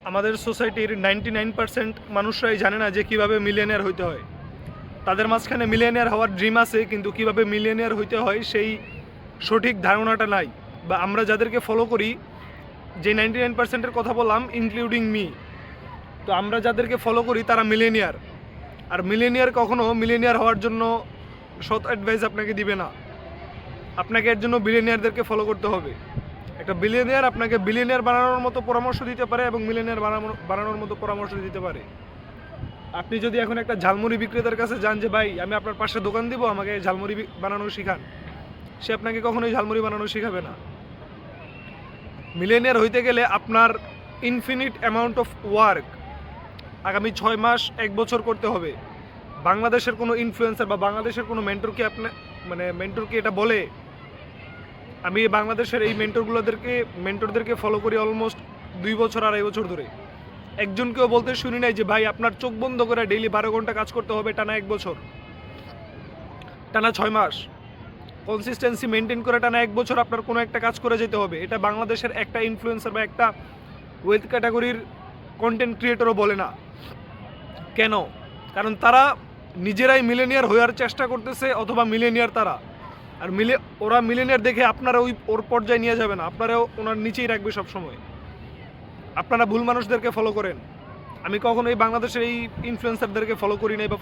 আমাদের সোসাইটির 99% মানুষরাই জানে না যে কিভাবে মিলিয়নিয়ার হইতে হয়। তাদের মাঝখানে মিলিয়নিয়ার হওয়ার ড্রিম আছে, কিন্তু কিভাবে মিলিয়নিয়ার হইতে হয় সেই সঠিক ধারণাটা নাই। বা আমরা যাদেরকে ফলো করি, যে 99%-এর কথা বললাম ইনক্লুডিং মি, তো আমরা যাদেরকে ফলো করি তারা মিলিয়নিয়ার। আর মিলিয়নিয়ার কখনো মিলিয়নিয়ার হওয়ার জন্য সৎ অ্যাডভাইস আপনাকে দিবে না। আপনাকে এর জন্য বিলিয়নিয়ারদেরকে ফলো করতে হবে। একটা বিলিয়নিয়ার আপনাকে বিলিয়নিয়ার বানানোর মতো পরামর্শ দিতে পারে এবং মিলিয়নিয়ার বানানোর মতো পরামর্শ দিতে পারে। আপনি যদি এখন একটা ঝালমুড়ি বিক্রেতার কাছে যান যে ভাই আমি আপনার পাশে দোকান দিব, আমাকে ঝালমুড়ি বানানো শিখান, সে আপনাকে কখনোই ঝালমুড়ি বানানো শেখাবে না। মিলিয়নিয়ার হইতে গেলে আপনার ইনফিনিট অ্যামাউন্ট অফ ওয়ার্ক আগামী 6 মাস 1 বছর করতে হবে। বাংলাদেশের কোনো ইনফ্লুয়েন্সার বা বাংলাদেশের কোনো মেন্টরকে মেন্টরকে এটা বলে। আমি বাংলাদেশের এই মেন্টরদেরকে ফলো করি অলমোস্ট 2 বছর 2.5 বছর ধরে। একজনকেও বলতে শুনি নাই যে ভাই আপনার চোখ বন্ধ করে ডেইলি 12 ঘন্টা কাজ করতে হবে টানা 1 বছর, টানা 6 মাস কনসিস্টেন্সি মেনটেন করে টানা 1 বছর আপনার কোনো একটা কাজ করে যেতে হবে। এটা বাংলাদেশের একটা ইনফ্লুয়েন্সার বা একটা ওয়েলথ ক্যাটাগরির কন্টেন্ট ক্রিয়েটরও বলে না। কেন? কারণ তারা নিজেরাই মিলেনিয়ার হওয়ার চেষ্টা করতেছে, অথবা মিলেনিয়ার তারা। আর ওরা মিলেনিয়ার দেখে আপনারা ওর পর্যায়ে নিয়ে যাবে না, আপনারাও ওনার নিচেই রাখবে সবসময়। আপনারা ভুল মানুষদেরকে ফলো করেন। আমি কখনোই বাংলাদেশের এই ইনফ্লুয়েন্সারদেরকে ফলো করি নাই বা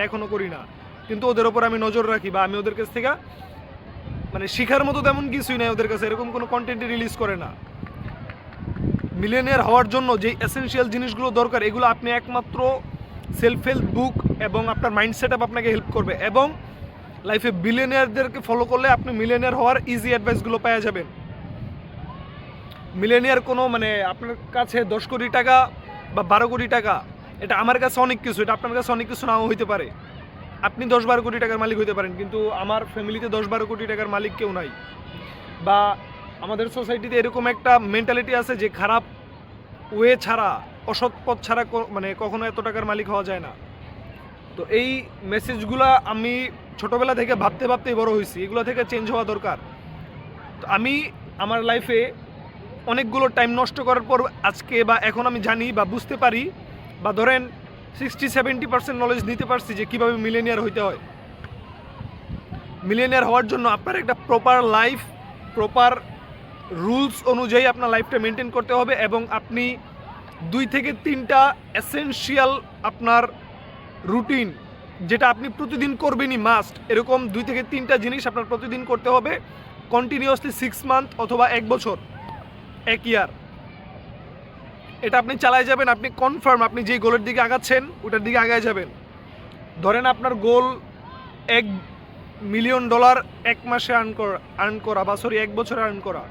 এখনও করি না, কিন্তু ওদের ওপর আমি নজর রাখি বা আমি ওদের কাছ থেকে শিখার মতো তেমন কিছুই নাই। ওদের কাছে এরকম কোনো কন্টেন্টই রিলিজ করে না। মিলিয়নিয়ার হওয়ার জন্য যে এসেনশিয়াল জিনিসগুলো দরকার, এগুলো আপনি একমাত্র সেলফ হেল্প বুক এবং আপনার মাইন্ড সেট আপ আপনাকে হেল্প করবে। এবং লাইফে বিলিয়নিয়ারদেরকে ফলো করলে আপনি মিলিয়নিয়ার হওয়ার ইজি অ্যাডভাইসগুলো পেয়ে যাবেন। মিলিয়নিয়ার কোনো আপনার কাছে 10 কোটি টাকা বা 12 কোটি টাকা, এটা আমার কাছে অনেক কিছু, এটা আপনার কাছে অনেক কিছু নাও হইতে পারে। আপনি 10-12 কোটি টাকার মালিক হইতে পারেন, কিন্তু আমার ফ্যামিলিতে 10-12 কোটি টাকার মালিক কেউ নাই। বা আমাদের সোসাইটিতে এরকম একটা মেন্টালিটি আছে যে খারাপ ওয়ে ছাড়া, অসৎ পথ ছাড়া কখনো এত টাকার মালিক হওয়া যায় না। তো এই মেসেজগুলো আমি ছোটোবেলা থেকে ভাবতেই বড় হয়েছি, এগুলো থেকে চেঞ্জ হওয়া দরকার। তো আমি আমার লাইফে অনেকগুলো টাইম নষ্ট করার পর আজকে বা এখন আমি জানি বা বুঝতে পারি, বা ধরেন 60-70% নলেজ নিতে পারছি যে কীভাবে মিলেনিয়ার হইতে হয়। মিলেনিয়ার হওয়ার জন্য আপনার একটা প্রপার লাইফ, প্রপার রুলস অনুযায়ী আপনার লাইফটা মেনটেন করতে হবে। এবং আপনি 2 থেকে 3টা এসেনশিয়াল আপনার রুটিন, যেটা আপনি প্রতিদিন করবেনই মাস্ট, এরকম 2 থেকে 3টা জিনিস আপনার প্রতিদিন করতে হবে কন্টিনিউয়াসলি 6 মান্থ অথবা 1 বছর, 1 ইয়ার। এটা আপনি চালায় যাবেন, আপনি কনফার্ম আপনি যেই গোলের দিকে আগাচ্ছেন ওটার দিকে আগায় যাবেন। ধরেন আপনার গোল $1 মিলিয়ন 1 মাসে আর্ন করা বা 1 বছরে আর্ন করা।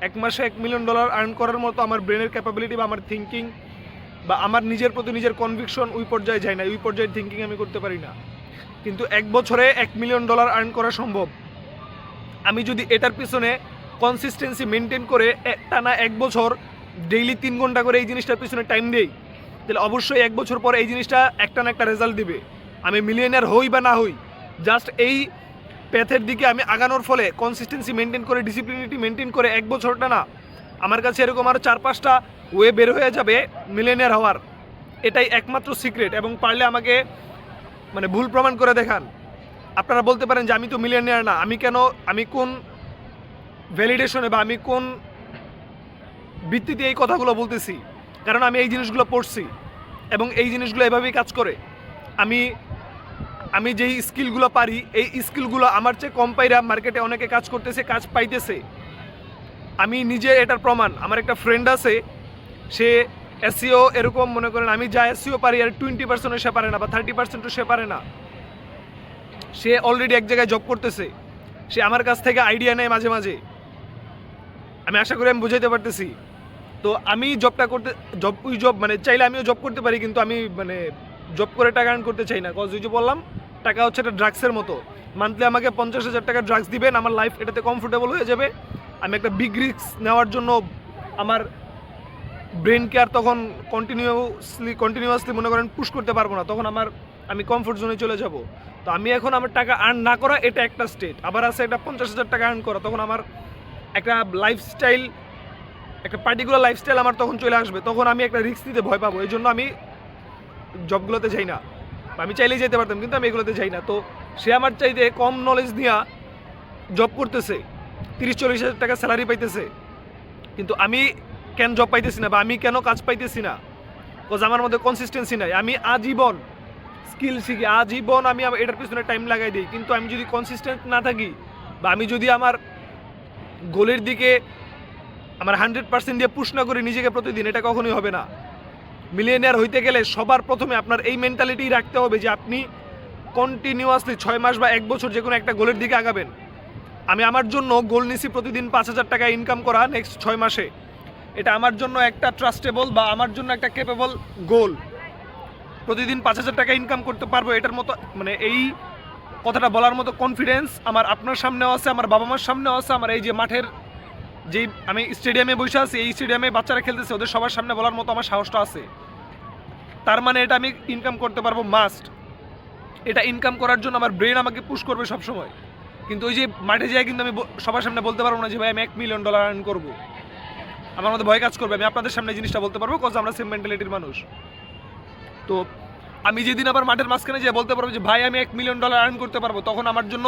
1 মাসে $1 মিলিয়ন আর্ন করার মতো আমার ব্রেনের ক্যাপাবিলিটি বা আমার থিঙ্কিং বা আমার নিজের প্রতি নিজের কনভিকশন ওই পর্যায়ে যায় না, ওই পর্যায়ের থিঙ্কিং আমি করতে পারি না। কিন্তু 1 বছরে $1 মিলিয়ন আর্ন করা সম্ভব। আমি যদি এটার পিছনে কনসিস্টেন্সি মেনটেন করে টানা 1 বছর ডেইলি 3 ঘন্টা করে এই জিনিসটার পিছনে টাইম দেই, তাহলে অবশ্যই 1 বছর পর এই জিনিসটা একটা না একটা রেজাল্ট দিবে। আমি মিলিয়নিয়ার হই বা না হই, জাস্ট এই প্যাথের দিকে আমি আগানোর ফলে কনসিস্টেন্সি মেনটেন করে, ডিসিপ্লিনিটি মেনটেন করে 1 বছরটা না, আমার কাছে এরকম আরও 4-5টা ওয়ে বের হয়ে যাবে মিলিয়নিয়ার হওয়ার। এটাই একমাত্র সিক্রেট। এবং পারলে আমাকে ভুল প্রমাণ করে দেখান। আপনারা বলতে পারেন যে আমি তো মিলিয়নিয়ার না, আমি কোন ভ্যালিডেশনে বা আমি কোন ভিত্তিতে এই কথাগুলো বলতেছি? কারণ আমি এই জিনিসগুলো পড়ছি এবং এই জিনিসগুলো এভাবেই কাজ করে। আমি যেই স্কিলগুলো পারি, এই স্কিলগুলো আমার চেয়ে কম পাইরা মার্কেটে অনেকে কাজ করতেছে, কাজ পাইতেছে। আমি নিজে এটার প্রমাণ। আমার একটা ফ্রেন্ড আছে, সে এসইও এরকম মনে করেন আমি যা এসইও পারি আর 20% সে পারে না বা 30% সে পারে না। সে অলরেডি এক জায়গায় জব করতেছে, সে আমার কাছ থেকে আইডিয়া নেয় মাঝে মাঝে। আমি আশা করি আমি বুঝাইতে পারতেছি। তো আমি জব চাইলে আমিও জব করতে পারি, কিন্তু আমি জব করে টাকা আর্ন করতে চাই না। কজ ওই যে বললাম, টাকা হচ্ছে একটা ড্রাগসের মতো। মান্থলি আমাকে 50,000 টাকা ড্রাগস দিবেন, আমার লাইফ এটাতে কমফোর্টেবল হয়ে যাবে। আমি একটা বিগ রিস্ক নেওয়ার জন্য আমার ব্রেন কেয়ার তখন কন্টিনিউয়াসলি মনে করেন পুশ করতে পারবো না, তখন আমি কমফোর্ট জোনে চলে যাব। তো আমি এখন আমার টাকা আর্ন না করা এটা একটা স্টেট, আবার আছে একটা 50,000 টাকা আর্ন করা, তখন আমার একটা লাইফস্টাইল একটা পার্টিকুলার লাইফস্টাইল আমার তখন চলে আসবে, তখন আমি একটা রিস্ক নিতে ভয় পাবো। এই জন্য আমি জবগুলোতে যাই না। আমি চাইলেই যেতে পারতাম, কিন্তু আমি এগুলোতে যাই না। তো সে আমার চাইতে কম নলেজ নিয়ে জব করতেছে, 30-40 হাজার টাকা স্যালারি পাইতেছে, কিন্তু আমি কেন জব পাইতেছি না বা আমি কেন কাজ পাইতেছি না? বিকজ আমার মধ্যে কনসিস্টেন্সি নাই। আমি আজীবন স্কিল শিখি, আজীবন আমি এটার পিছনে টাইম লাগাই দিই, কিন্তু আমি যদি কনসিস্টেন্ট না থাকি বা আমি যদি আমার গোলের দিকে আমার 100% দিয়ে পুশ না করি নিজেকে প্রতিদিন, এটা কখনোই হবে না। মিলিয়নিয়ার হইতে গেলে সবার প্রথমে আপনার এই মেন্টালিটি রাখতে হবে যে আপনি কন্টিনিউয়াসলি 6 মাস বা 1 বছর যে কোনো একটা গোলের দিকে আগাবেন। আমি আমার জন্য গোল নিছি প্রতিদিন 5,000 টাকা ইনকাম করা নেক্সট 6 মাসে। এটা আমার জন্য একটা ট্রাস্টেবল বা আমার জন্য একটা ক্যাপেবল গোল। প্রতিদিন 5,000 টাকা ইনকাম করতে পারবো, এটার মতো মানে এই কথাটা বলার মতো কনফিডেন্স আমার আপনার সামনেও আছে, আমার বাবা মার সামনেও আছে, আমার এই যে মাঠের যেই আমি স্টেডিয়ামে বসে আছি, এই স্টেডিয়ামে বাচ্চারা খেলতেছে, ওদের সবার সামনে বলার মতো আমার সাহসটা আছে। তার মানে এটা আমি ইনকাম করতে পারবো মাস্ট। এটা ইনকাম করার জন্য আমার ব্রেন আমাকে পুশ করবে সবসময়। কিন্তু ওই যে মাঠে যাই কিন্তু আমি সবার সামনে বলতে পারবো না যে ভাই আমি $1 মিলিয়ন আর্ন করবো। আমার মধ্যে ভয় কাজ করবে। আমি আপনাদের সামনে জিনিসটা বলতে পারবো কজ আমরা সেম মেন্টালিটির মানুষ। তো আমি যেদিন আবার মাঠের মাঝখানে যেয়ে বলতে পারবো যে ভাই আমি $1 মিলিয়ন আর্ন করতে পারবো, তখন আমার জন্য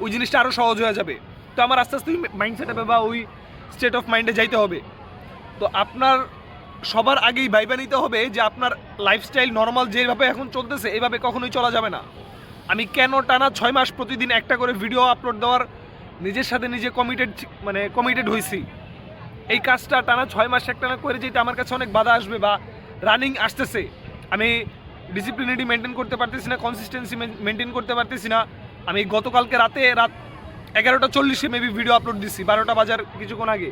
ওই জিনিসটা আরও সহজ হয়ে যাবে। তো আমার আস্তে আস্তে মাইন্ডসেট হবে বা ওই স্টেট অফ মাইন্ডে যাইতে হবে। তো আপনার সবার আগেই ভাইবা নিতে হবে যে আপনার লাইফস্টাইল নর্মাল যেভাবে এখন চলতেছে এইভাবে কখনোই চলা যাবে না। আমি কেন টানা 6 মাস প্রতিদিন একটা করে ভিডিও আপলোড দেওয়ার নিজের সাথে নিজে কমিটেড হয়েছি। এই কাজটা টানা 6 মাস একটানা করে যেতে আমার কাছে অনেক বাধা আসবে বা রানিং আসতেছে, আমি ডিসিপ্লিনিটি মেনটেন করতে পারতেছি না, কনসিস্টেন্সি মেনটেন করতে পারতেছি না। আমি গতকালকে রাত 11:40 মেবি ভিডিও আপলোড দিচ্ছি, 12টা বাজার কিছুক্ষণ আগে।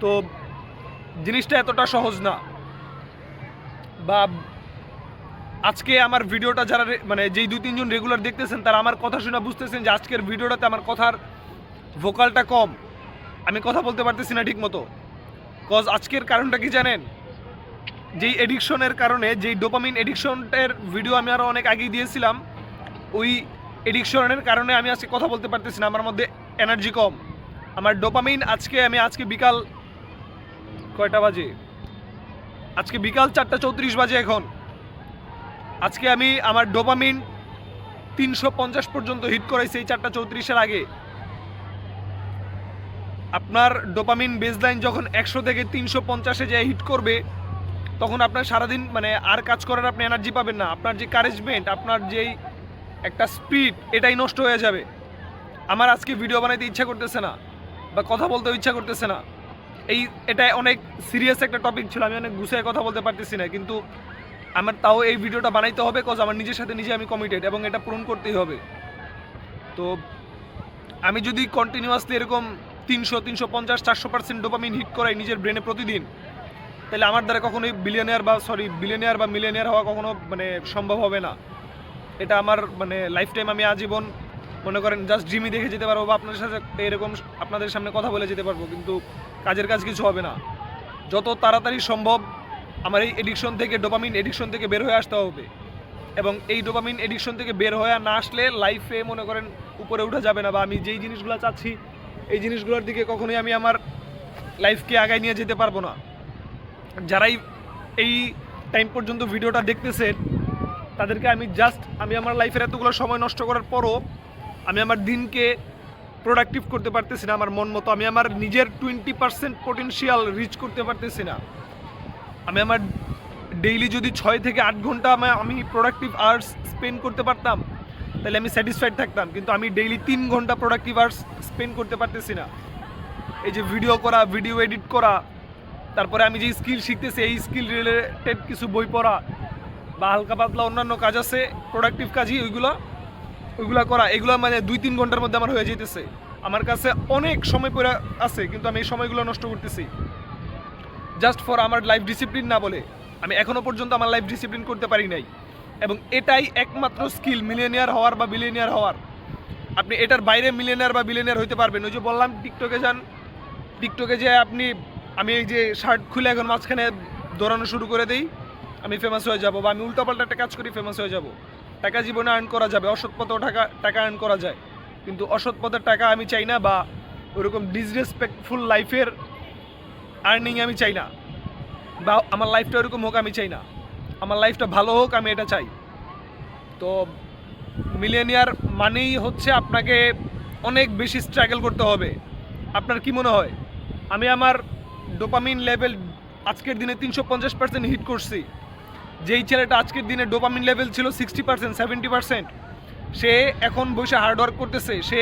তো জিনিসটা এতটা সহজ না। বা আজকে আমার ভিডিওটা যারা যেই 2-3 জন রেগুলার দেখতেছেন তারা আমার কথা শুনে বুঝতেছেন যে আজকের ভিডিওটাতে আমার কথার ভোকালটা কম, আমি কথা বলতে পারতেছি না ঠিক মতো। কজ আজকের কারণটা কি জানেন? যেই এডিকশনের কারণে, যেই ডোপামিন এডিকশনের ভিডিও আমি আরও অনেক আগেই দিয়েছিলাম, ওই এডিকশনের কারণে আমি আজকে কথা বলতে পারতেছি না, আমার মধ্যে এনার্জি কম। আমার ডোপামিন আজকে বিকাল কয়টা বাজে? আজকে বিকাল 4:34 বাজে এখন। আজকে আমি আমার ডোপামিন 350 পর্যন্ত হিট করাইছি এই 4:34-এর আগে। আপনার ডোপামিন বেসলাইন যখন 100 থেকে 350-এ যায় হিট করবে, তখন আপনার সারাদিন আর কাজ করার আপনি এনার্জি পাবেন না। আপনার যে কারেজমেন্ট, আপনার যেই একটা স্পিড, এটাই নষ্ট হয়ে যাবে। আমার আজকে ভিডিও বানাইতে ইচ্ছা করতেছে না বা কথা বলতেও ইচ্ছা করতেছে না। এটা অনেক সিরিয়াস একটা টপিক ছিল, আমি অনেক গুছিয়ে কথা বলতে পারতেছি না, কিন্তু আমার তাও এই ভিডিওটা বানাইতে হবে কজ আমার নিজের সাথে নিজে আমি কমিটেড এবং এটা পূরণ করতেই হবে। তো আমি যদি কন্টিনিউয়াসলি এরকম 300-350-400% ডোপামিন হিট করাই নিজের ব্রেনে প্রতিদিন, তাহলে আমার দ্বারা কখনোই বিলিয়নিয়ার বা মিলিয়নিয়ার হওয়া কখনো সম্ভব হবে না। এটা আমার লাইফ টাইম আমি আজীবন মনে করেন জাস্ট ড্রিমই দেখে যেতে পারবো বা আপনাদের সাথে এরকম আপনাদের সামনে কথা বলে যেতে পারবো, কিন্তু কাজের কাজ কিছু হবে না। যত তাড়াতাড়ি সম্ভব আমার এই এডিকশন থেকে, ডোপামিন এডিকশন থেকে বের হয়ে আসতে হবে। এবং এই ডোপামিন এডিকশন থেকে বের হয়ে না আসলে লাইফে মনে করেন উপরে উঠা যাবে না, বা আমি যেই জিনিসগুলো চাচ্ছি এই জিনিসগুলোর দিকে কখনোই আমি আমার লাইফকে আগায় নিয়ে যেতে পারবো না। যারাই এই টাইম পর্যন্ত ভিডিওটা দেখতেছেন তাদেরকে আমি আমার লাইফের এতগুলো সময় নষ্ট করার পরও আমি আমার দিনকে প্রোডাক্টিভ করতে পারতেছি না আমার মন মতো। আমি আমার নিজের 20% পটেনশিয়াল রিচ করতে পারতেছি না। আমি আমার ডেইলি যদি 6 থেকে 8 ঘন্টা আমি প্রোডাক্টিভ আওয়ার্স স্পেন্ড করতে পারতাম তাহলে আমি স্যাটিসফাইড থাকতাম, কিন্তু আমি ডেইলি 3 ঘন্টা প্রোডাক্টিভ আওয়ার্স স্পেন্ড করতে পারতেছি না। এই যে ভিডিও করা, ভিডিও এডিট করা, তারপরে আমি যে স্কিল শিখতেছি এই স্কিল রিলেটেড কিছু বই পড়া বা হালকা পাতলা অন্যান্য কাজ আছে প্রোডাক্টিভ কাজই, ওইগুলো করা, এগুলো 2-3 ঘন্টার মধ্যে আমার হয়ে যেতেছে। আমার কাছে অনেক সময় পড়ে আছে, কিন্তু আমি এই সময়গুলো নষ্ট করতেছি জাস্ট ফর আমার লাইফ ডিসিপ্লিন না বলে। আমি এখনও পর্যন্ত আমার লাইফ ডিসিপ্লিন করতে পারি নাই, এবং এটাই একমাত্র স্কিল মিলিয়নিয়ার হওয়ার বা বিলিয়নিয়ার হওয়ার। আপনি এটার বাইরে মিলিয়নিয়ার বা বিলিয়নিয়ার হইতে পারবেন। ওই যে বললাম টিকটকে যান, টিকটকে যে আমি এই যে শার্ট খুলে এখন মাঝখানে দৌড়ানো শুরু করে দিই, আমি ফেমাস হয়ে যাব, বা আমি উল্টাপাল্টা একটা কাজ করি ফেমাস হয়ে যাব। টাকা জীবনে আর্ন করা যাবে, অসৎ পথেও টাকা আর্ন করা যায়, কিন্তু অসৎ পথের টাকা আমি চাই না, বা ওরকম ডিসরেসপেক্টফুল লাইফের আর্নিং আমি চাই না, বা আমার লাইফটা ওরকম হোক আমি চাই না, আমার লাইফটা ভালো হোক আমি এটা চাই। তো মিলিয়নিয়ার মানেই হচ্ছে আপনাকে অনেক বেশি স্ট্রাগল করতে হবে। আপনার কি মনে হয় আমি আমার ডোপামিন লেভেল আজকের দিনে 350% হিট করছি? যেই ছেলেটা আজকের দিনে ডোপামিন লেভেল ছিল 60%, 70%, সে এখন বসে হার্ডওয়ার্ক করতেছে। সে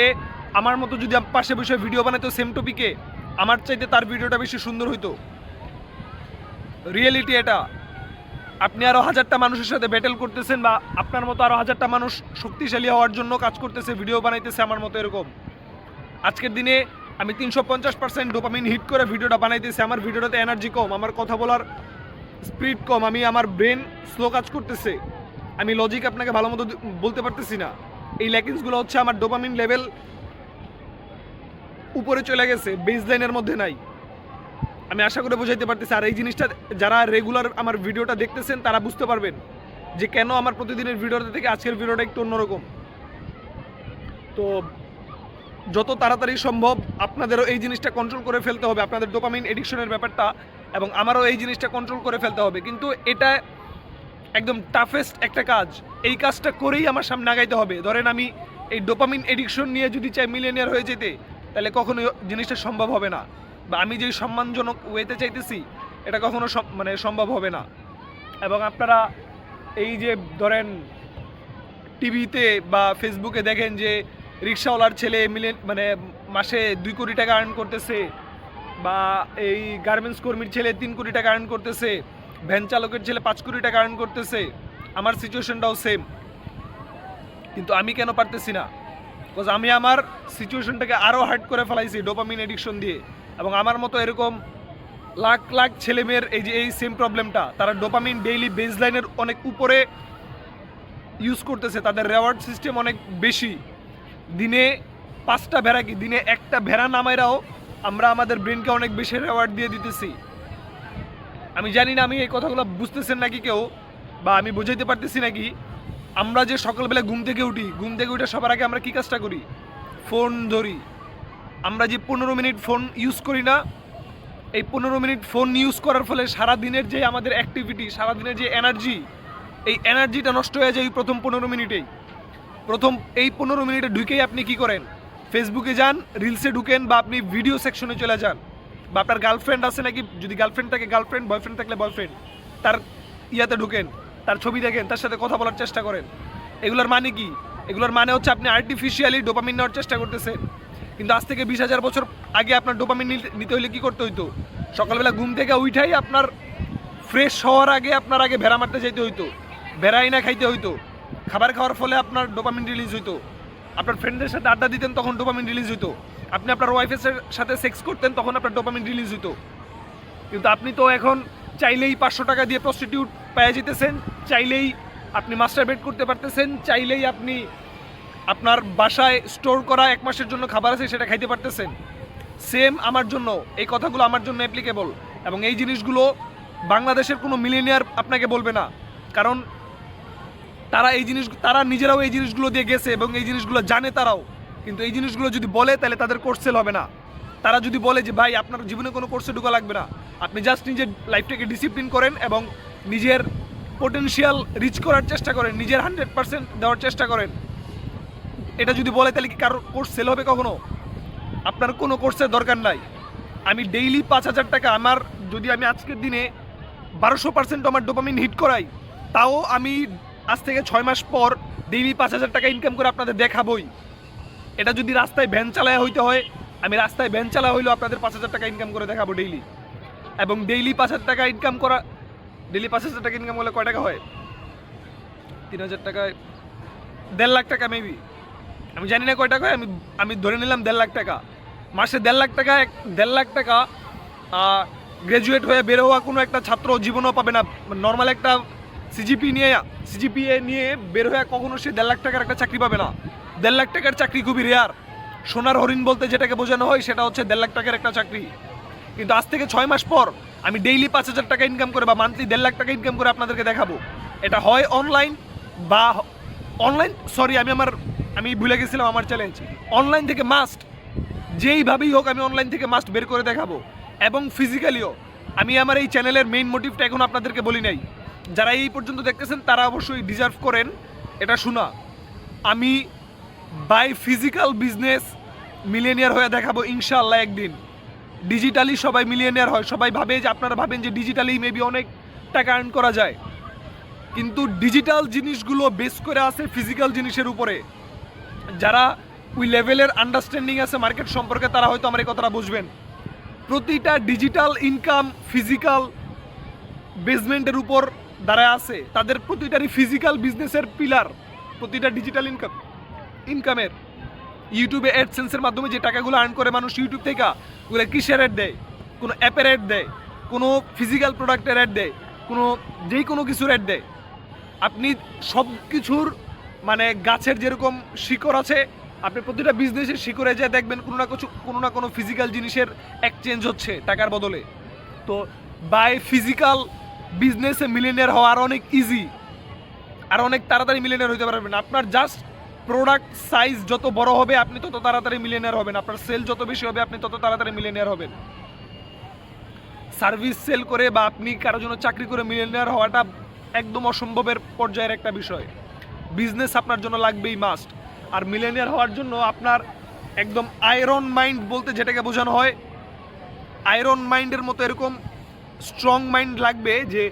আমার মতো যদি পাশে বসে ভিডিও বানাতো সেম টপিকে, আমার চাইতে তার ভিডিওটা বেশি সুন্দর হইতো। রিয়েলিটি এটা। আপনি আরও 1000টা মানুষের সাথে ব্যাটেল করতেছেন, বা আপনার মতো আরও 1000টা মানুষ শক্তিশালী হওয়ার জন্য কাজ করতেছে, ভিডিও বানাইতেছে আমার মতো এরকম। আজকের দিনে আমি 350% ডোপামিন হিট করে ভিডিওটা বানাইতেছি। আমার ভিডিওটাতে এনার্জি কম, আমার কথা বলার স্পিড কম, আমার ব্রেন স্লো কাজ করতেছে, আমি লজিক আপনাকে ভালো মতো বলতে পারতেছি না। এই ল্যাকিংসগুলো হচ্ছে আমার ডোপামিন লেভেল উপরে চলে গেছে, বেস লাইনের মধ্যে নাই। আমি আশা করে বোঝাইতে পারতেছি। আর এই জিনিসটা যারা রেগুলার আমার ভিডিওটা দেখতেছেন তারা বুঝতে পারবেন যে কেন আমার প্রতিদিনের ভিডিওটা থেকে আজকের ভিডিওটা একটু অন্যরকম। তো যত তাড়াতাড়ি সম্ভব আপনাদেরও এই জিনিসটা কন্ট্রোল করে ফেলতে হবে, আপনাদের ডোপামিন এডিকশনের ব্যাপারটা, এবং আমারও এই জিনিসটা কন্ট্রোল করে ফেলতে হবে। কিন্তু এটা একদম টাফেস্ট একটা কাজ। এই কাজটা করেই আমার সামনে আগাইতে হবে। ধরেন আমি এই ডোপামিন এডিকশন নিয়ে যদি চাই মিলিয়নিয়ার হয়ে যেতে, তাহলে কখনোই জিনিসটা সম্ভব হবে না, বা আমি যেই সম্মানজনক ওয়েতে চাইতেছি এটা কখনো সম্ভব হবে না। এবং আপনারা এই যে ধরেন টিভিতে বা ফেসবুকে দেখেন যে রিক্সাওয়ালার ছেলে মাসে 2 কোটি টাকা আর্ন করতেছে, বা এই গার্মেন্টস কর্মীর ছেলে 3 কোটি টাকা আর্ন করতেছে, ভ্যান চালকের ছেলে 5 কোটি টাকা আর্ন করতেছে। আমার সিচুয়েশনটাও সেম, কিন্তু আমি কেন পারতেছি না? বিকজ আমি আমার সিচুয়েশনটাকে আরও হার্ড করে ফেলাইছি ডোপামিন এডিকশন দিয়ে। এবং আমার মতো এরকম লাখ লাখ ছেলেমেয়ের এই সেম প্রবলেমটা, তারা ডোপামিন ডেইলি বেস লাইনের অনেক উপরে ইউজ করতেছে, তাদের রেওয়ার্ড সিস্টেম অনেক বেশি। দিনে 5টা ভেড়া কি দিনে একটা ভেড়া নামাইরাও আমরা আমাদের ব্রেনকে অনেক বেশি রেওয়ার্ড দিয়ে দিতেছি। আমি জানি না আমি এই কথাগুলো বুঝতেছেন নাকি কেউ, বা আমি বুঝাইতে পারতেছি নাকি। আমরা যে সকালবেলা ঘুম থেকে উঠে সবার আগে আমরা কী কাজটা করি? ফোন ধরি। আমরা যে 15 মিনিট ফোন ইউজ করি না, এই 15 মিনিট ফোন ইউজ করার ফলে সারাদিনের যে আমাদের অ্যাক্টিভিটি, সারাদিনের যে এনার্জি, এই এনার্জিটা নষ্ট হয়ে যায় প্রথম 15 মিনিটেই। এই 15 মিনিটে ঢুকেই আপনি কি করেন? ফেসবুকে যান, রিলসে ঢুকেন, বা আপনি ভিডিও সেকশনে চলে যান, বা আপনার গার্লফ্রেন্ড আছে নাকি, যদি গার্লফ্রেন্ড থাকে গার্লফ্রেন্ড, বয়ফ্রেন্ড থাকলে বয়ফ্রেন্ড, তার ইয়াতে ঢুকেন, তার ছবি দেখেন, তার সাথে কথা বলার চেষ্টা করেন। এগুলোর মানে কি? এগুলোর মানে হচ্ছে আপনি আর্টিফিশিয়ালি ডোপামিন নেওয়ার চেষ্টা করতেছেন। কিন্তু আজ থেকে 20,000 বছর আগে আপনার ডোপামিন নিতে হলে কী করতে হইতো? সকালবেলা ঘুম থেকে উঠাই আপনার ফ্রেশ হওয়ার আগে আপনার আগে ভেড়া মারতে যেতে হইতো, ভেড়া আইনা খাইতে হইতো, খাবার খাওয়ার ফলে আপনার ডোপামিন রিলিজ হইতো, আপনার ফ্রেন্ডদের সাথে আড্ডা দিতেন তখন ডোপামিন রিলিজ হইতো, আপনি আপনার ওয়াইফের সাথে সেক্স করতেন তখন আপনার ডোপামিন রিলিজ হইতো। কিন্তু আপনি তো এখন চাইলেই 500 টাকা দিয়ে প্রস্টিটিউট পেয়ে যেতেছেন, চাইলেই আপনি মাস্টারবেট করতে পারতেছেন, চাইলেই আপনি আপনার বাসায় স্টোর করা 1 মাসের জন্য খাবার আছে সেটা খাইতে পারতেছেন। সেম আমার জন্য এই কথাগুলো আমার জন্য অ্যাপ্লিকেবল, এবং এই জিনিসগুলো বাংলাদেশের কোনো মিলিয়নিয়ার আপনাকে বলবে না, কারণ তারা নিজেরাও এই জিনিসগুলো দিয়ে গেছে এবং এই জিনিসগুলো জানে তারাও। কিন্তু এই জিনিসগুলো যদি বলে তাহলে তাদের কোর্স সেল হবে না। তারা যদি বলে যে ভাই আপনার জীবনে কোনো কোর্সে ঢোকা লাগবে না, আপনি জাস্ট নিজের লাইফটাকে ডিসিপ্লিন করেন এবং নিজের পোটেনশিয়াল রিচ করার চেষ্টা করেন, নিজের 100% দেওয়ার চেষ্টা করেন, এটা যদি বলে তাহলে কি কারোর কোর্স সেল হবে কখনো? আপনার কোনো কোর্সের দরকার নাই। আমি ডেইলি 5,000 টাকা, যদি আমি আজকের দিনে 1200% আমার ডোপামিন হিট করাই, তাও আমি আজ থেকে 6 মাস পর ডেইলি 5,000 টাকা ইনকাম করে আপনাদের দেখাবই। এটা যদি রাস্তায় ভ্যান চালায় হইতে হয়, আমি রাস্তায় ভ্যান চালা হইলেও আপনাদের 5,000 টাকা ইনকাম করে দেখাবো ডেইলি। এবং ডেইলি 5,000 টাকা ইনকাম করলে কয় টাকা হয়? 3,000 টাকায় 1.5 লাখ টাকা মেবি, আমি জানি না কয় টাকা হয়, আমি ধরে নিলাম 1.5 লাখ টাকা। মাসে 1.5 লাখ টাকা গ্র্যাজুয়েট হয়ে বের হওয়া কোনো একটা ছাত্র জীবনও পাবে না। নর্মাল একটা সিজিপিএ নিয়ে বের হয়ে কখনো সে 1.5 লাখ টাকার একটা চাকরি পাবে না। 1.5 লাখ টাকার চাকরি খুবই রেয়ার। সোনার হরিণ বলতে যেটাকে বোঝানো হয় সেটা হচ্ছে 1.5 লাখ টাকার একটা চাকরি। কিন্তু আজ থেকে 6 মাস পর আমি ডেইলি 5,000 টাকা ইনকাম করে বা মান্থলি 1.5 লাখ টাকা ইনকাম করে আপনাদেরকে দেখাবো। এটা হয় আমি ভুলে গেছিলাম আমার চ্যালেঞ্জ। অনলাইন থেকে মাস্ট, যেইভাবেই হোক আমি অনলাইন থেকে মাস্ট বের করে দেখাবো। এবং ফিজিক্যালিও। আমি আমার এই চ্যানেলের মেইন মোটিভটা এখন আপনাদেরকে বলি নাই। যারা এই পর্যন্ত দেখতেছেন তারা অবশ্যই ডিজার্ভ করেন এটা শোনা। আমি বাই ফিজিক্যাল বিজনেস মিলিয়নিয়ার হয়ে দেখাবো ইনশাআল্লাহ একদিন। ডিজিটালি সবাই মিলিয়নিয়ার হয়, সবাই ভাবে যে, আপনারা ভাবেন যে ডিজিটালি মেবি অনেক টাকা আর্ন করা যায়, কিন্তু ডিজিটাল জিনিসগুলো বেস করে আছে ফিজিক্যাল জিনিসের উপরে। যারা ওই লেভেলের আন্ডারস্ট্যান্ডিং আছে মার্কেট সম্পর্কে তারা হয়তো আমার এই কথাটা বুঝবেন। প্রতিটা ডিজিটাল ইনকাম ফিজিক্যাল বেসমেন্টের উপর দাঁড়ায় আছে, তাদের প্রতিটারই ফিজিক্যাল বিজনেসের পিলার। প্রতিটা ডিজিটাল ইনকামের ইউটিউবে অ্যাডসেন্সের মাধ্যমে যে টাকাগুলো আর্ন করে মানুষ ইউটিউব থেকে, ওগুলো কিসের অ্যাড দেয়? কোনো অ্যাপের অ্যাড দেয়, কোনো ফিজিক্যাল প্রোডাক্টের অ্যাড দেয়, যেই কোনো কিছুর অ্যাড দেয়। আপনি সব কিছুর মানে গাছের যেরকম শিকড় আছে, আপনি প্রতিটা বিজনেসের শিকড়ে যা দেখবেন কোনো না কোনো ফিজিক্যাল জিনিসের এক্সচেঞ্জ হচ্ছে টাকার বদলে। তো বাই ফিজিক্যাল বিজনেসে মিলিয়নিয়ার হওয়া আর অনেক ইজি, আর অনেক তাড়াতাড়ি মিলিয়নিয়ার হতে পারবেন। আপনার জাস্ট প্রোডাক্ট সাইজ যত বড় হবে আপনি তত তাড়াতাড়ি মিলিয়নিয়ার হবেন, আপনার সেল যত বেশি হবে আপনি তত তাড়াতাড়ি মিলিয়নিয়ার হবেন। সার্ভিস সেল করে বা আপনি কারোর জন্য চাকরি করে মিলিয়নিয়ার হওয়াটা একদম অসম্ভবের পর্যায়ের একটা বিষয়। বিজনেস আপনার জন্য লাগবেই মাস্ট। আর মিলিয়নিয়ার হওয়ার জন্য আপনার একদম আয়রন মাইন্ড বলতে যেটাকে বোঝানো হয়, আয়রন মাইন্ডের মতো এরকম স্ট্রং মাইন্ড লাগবে যে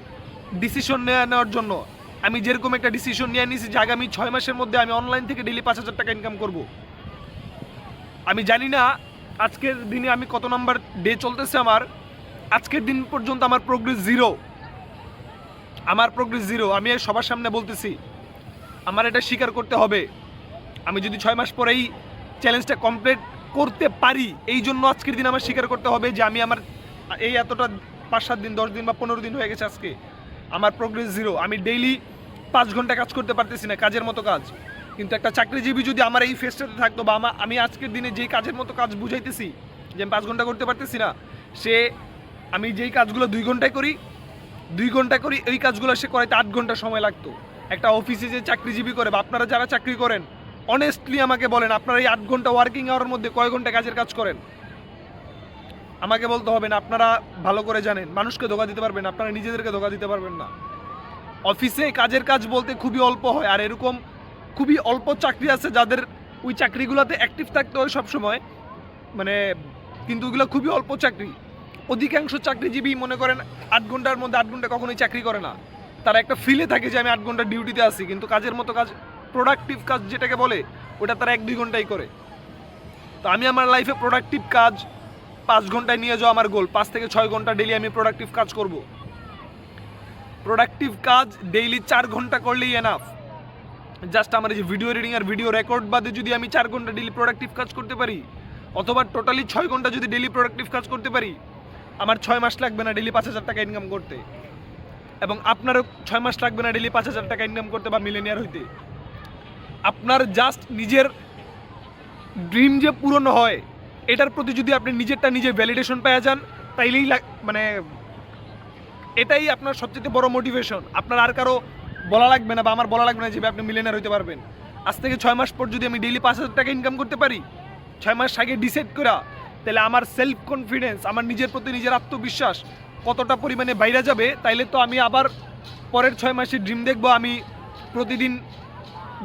ডিসিশন নেওয়ার জন্য। আমি যেরকম একটা ডিসিশন নিয়ে নিয়েছি যে আগামী 6 মাসের মধ্যে আমি অনলাইন থেকে ডেলি 5,000 টাকা ইনকাম করব। আমি জানি না আজকের দিনে আমি কত নাম্বার ডে চলতেছে আমার, আজকের দিন পর্যন্ত আমার প্রোগ্রেস জিরো। আমি সবার সামনে বলতেছি, আমার এটা স্বীকার করতে হবে। আমি যদি 6 মাস পরেই চ্যালেঞ্জটা কমপ্লিট করতে পারি, এই জন্য আজকের দিন আমার স্বীকার করতে হবে যে আমি আমার এই এতটা 5-7 দিন 10 দিন বা 15 দিন হয়ে গেছে আজকে, আমার প্রোগ্রেস জিরো। আমি ডেইলি 5 ঘন্টা কাজ করতে পারতেছি না, কাজের মতো কাজ। কিন্তু একটা চাকরিজীবী যদি আমার এই ফেসটাতে থাকতো, বা আমি আজকের দিনে যেই কাজের মতো কাজ বুঝাইতেছি যে আমি 5 ঘন্টা করতে পারতেছি না, আমি যেই কাজগুলো 2 ঘন্টায় করি ওই কাজগুলো সে করাইতে 8 ঘন্টা সময় লাগতো। একটা অফিসে যে চাকরিজীবী করে, বা আপনারা যারা চাকরি করেন অনেস্টলি আমাকে বলেন, আপনারা এই 8 ঘন্টা ওয়ার্কিং আওয়ারের মধ্যে কয় ঘন্টা কাজের কাজ করেন? আমাকে বলতে হবে না, আপনারা ভালো করে জানেন। মানুষকে ধোঁকা দিতে পারবেন, আপনারা নিজেদেরকে ধোঁকা দিতে পারবেন না। অফিসে কাজের কাজ বলতে খুবই অল্প হয়, আর এরকম খুবই অল্প চাকরি আছে যাদের ওই চাকরিগুলোতে অ্যাক্টিভ থাকতে হয় সবসময়, কিন্তু ওগুলো খুবই অল্প চাকরি। অধিকাংশ চাকরিজীবী মনে করেন 8 ঘন্টার মধ্যে 8 ঘন্টা কখনোই চাকরি করে না। তারা একটা ফিলে থাকে যে আমি 8 ঘন্টা ডিউটিতে আছি, কিন্তু কাজের মতো কাজ, প্রোডাক্টিভ কাজ যেটাকে বলে, ওটা তারা 1-2 ঘন্টাই করে। তো আমি আমার লাইফে প্রোডাক্টিভ কাজ 5 ঘন্টায় নিয়ে যাওয়া আমার গোল। 5 থেকে 6 ঘন্টা ডেইলি আমি প্রোডাক্টিভ কাজ করব। প্রোডাক্টিভ কাজ ডেইলি 4 ঘন্টা করলেই এনাফ। জাস্ট আমার এই যে ভিডিও রিডিং আর ভিডিও রেকর্ড বাদে যদি আমি 4 ঘন্টা ডেইলি প্রোডাক্টিভ কাজ করতে পারি, অথবা টোটালি 6 ঘন্টা যদি ডেইলি প্রোডাক্টিভ কাজ করতে পারি, আমার 6 মাস লাগবে না ডেইলি 5,000 টাকা ইনকাম করতে। এবং আপনারও 6 মাস লাগবে না ডেইলি 5,000 টাকা ইনকাম করতে বা মিলিয়নিয়ার হইতে। আপনার জাস্ট নিজের ড্রিম যে পূরণ হয়, এটার প্রতি যদি আপনি নিজে ভ্যালিডেশন পেয়ে যান, তাইলেই এটাই আপনার সবচেয়ে বড় মোটিভেশন। আপনার আর কারো বলা লাগবে না, বা আমার বলা লাগবে না যে আপনি মিলিয়নিয়ার হইতে পারবেন। আজ থেকে 6 মাস পর যদি আমি ডেইলি 5,000 টাকা ইনকাম করতে পারি, 6 মাস আগে ডিসাইড করা, তাহলে আমার সেলফ কনফিডেন্স, আমার নিজের প্রতি নিজের আত্মবিশ্বাস কতটা পরিমাণে বাইরে যাবে। তাইলে তো আমি আবার পরের 6 মাসে ড্রিম দেখবো আমি প্রতিদিন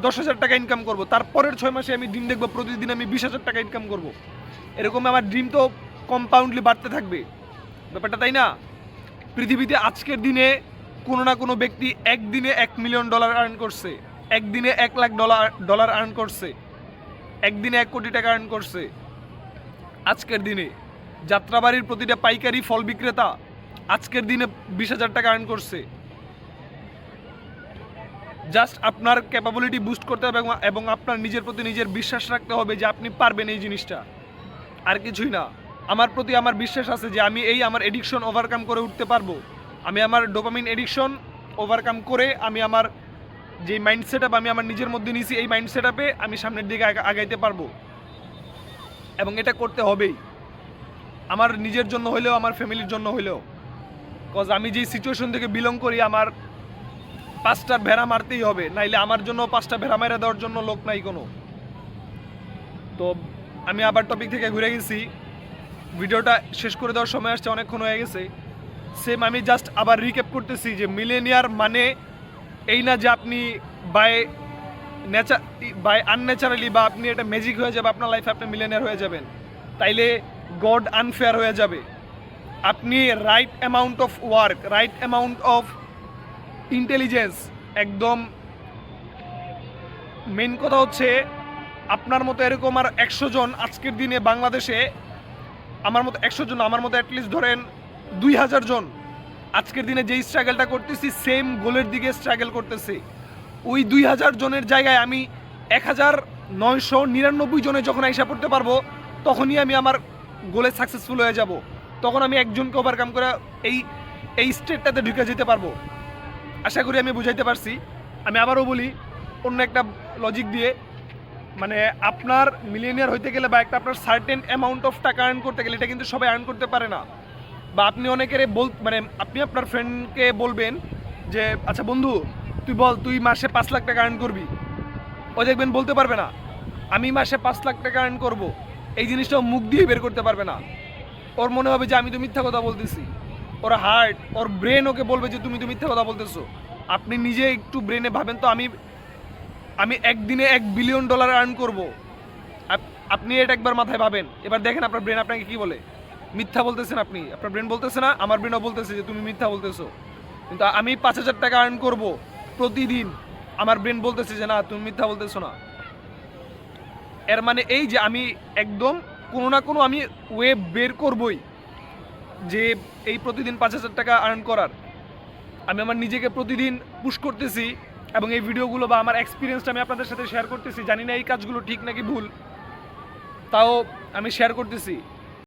10,000 টাকা ইনকাম করব। তারপরের 6 মাসে আমি ড্রিম দেখবো প্রতিদিন আমি 20,000 টাকা ইনকাম করব। এরকম আমার ড্রিম তো কম্পাউন্ডলি বাড়তে থাকবে, ব্যাপারটা তাই না? পৃথিবীতে আজকের দিনে কোনো না কোনো ব্যক্তি একদিনে $1 মিলিয়ন আর্ন করছে, একদিনে $1 লাখ আর্ন করছে, একদিনে 1 কোটি টাকা আর্ন করছে। আজকের দিনে যাত্রাবাড়ির প্রতিটা পাইকারি ফল বিক্রেতা আজকের দিনে 20,000 টাকা আর্ন করছে। জাস্ট আপনার ক্যাপাবিলিটি বুস্ট করতে হবে, এবং আপনার নিজের প্রতি নিজের বিশ্বাস রাখতে হবে যে আপনি পারবেন এই জিনিসটা, আর কিছুই না। আমার প্রতি আমার বিশ্বাস আছে যে আমি আমার এডিকশন ওভারকাম করে উঠতে পারবো। আমি আমার ডোপামিন এডিকশন ওভারকাম করে আমি আমার যে মাইন্ডসেট আপ আমি আমার নিজের মধ্যে নিয়েছি, এই মাইন্ডসেট আপে আমি সামনের দিকে আগাইতে পারবো। এবং এটা করতে হবেই, আমার নিজের জন্য হইলেও, আমার ফ্যামিলির জন্য হইলেও। কজ আমি যেই সিচুয়েশন থেকে বিলং করি, আমার 5টা ভেড়া মারতেই হবে, নাইলে আমার জন্য 5টা ভেড়া মেরে দেওয়ার জন্য লোক নাই কোনো। তো আমি আবার টপিক থেকে ঘুরে গেছি। ভিডিওটা শেষ করে দেওয়ার সময় আসছে, অনেকক্ষণ হয়ে গেছে। সেম আমি জাস্ট আবার রিক্যাপ করতেছি যে মিলেনিয়ার মানে এই না যে আপনি বাই আনন্যাচারালি বা আপনি এটা ম্যাজিক হয়ে যাবে আপনার লাইফে, আপনি মিলেনিয়ার হয়ে যাবেন, তাইলে গড আনফেয়ার হয়ে যাবে। আপনি right amount of work, right amount of intelligence, একদম মেন কথা হচ্ছে আপনার মতো এরকম আর 100 জন আজকের দিনে বাংলাদেশে, আমার মতো 100 জন, আমার মতো অ্যাটলিস্ট ধরেন 2000 জন আজকের দিনে যেই স্ট্রাগলটা করতেছি সেম গোলের দিকে স্ট্রাগল করতেছি। ওই 2000 জনের জায়গায় আমি 1999 জনে যখন আইসা পড়তে পারবো, তখনই আমি আমার গোলে সাকসেসফুল হয়ে যাব। তখন আমি একজনকে ওভারকাম করে এই স্টেটটাতে ঢুকে যেতে পারবো। আশা করি আমি বুঝাইতে পারছি। আমি আবারও বলি অন্য একটা লজিক দিয়ে, মানে আপনার মিলিয়নিয়ার হইতে গেলে বা একটা আপনার সার্টেন অ্যামাউন্ট অফ টাকা আর্ন করতে গেলে, এটা কিন্তু সবাই আর্ন করতে পারে না। বা আপনি অনেকের মানে আপনি আপনার ফ্রেন্ডকে বলবেন যে আচ্ছা বন্ধু তুই বল, তুই মাসে 5 লাখ টাকা আর্ন করবি, ও দেখবেন বলতে পারবে না আমি মাসে 5 লাখ টাকা আর্ন করব। এই জিনিসটা মুখ দিয়ে বের করতে পারবে না। ওর মনে হবে যে আমি তো মিথ্যা কথা বলতেছি। ওর হার্ট, ওর ব্রেন ওকে বলবে যে তুমি তো মিথ্যা কথা বলতেছো। আপনি নিজে একটু ব্রেনে ভাবেন তো, আমি একদিনে $1 বিলিয়ন আর্ন করব। আপনি এটা একবার মাথায় ভাবেন, এবার দেখেন আপনার ব্রেন আপনাকে কি বলে। মিথ্যা বলতেছেন আপনি, আপনার ব্রেন বলতেছে না, আমার ব্রেনও বলতেছে যে তুমি মিথ্যা বলতেছো। কিন্তু আমি 5,000 টাকা আর্ন করব প্রতিদিন, আমার ব্রেন বলতেছে যে না তুমি মিথ্যা বলতেছো না। এর মানে এই যে আমি একদম কোনো না কোনো আমি ওয়ে বের করবই যে এই প্রতিদিন 5,000 টাকা আর্ন করার। আমি আমার নিজেকে প্রতিদিন পুশ করতেছি এবং এই ভিডিওগুলো বা আমার এক্সপিরিয়েন্সটা আমি আপনাদের সাথে শেয়ার করতেছি। জানি না এই কাজগুলো ঠিক নাকি ভুল, তাও আমি শেয়ার করতেছি।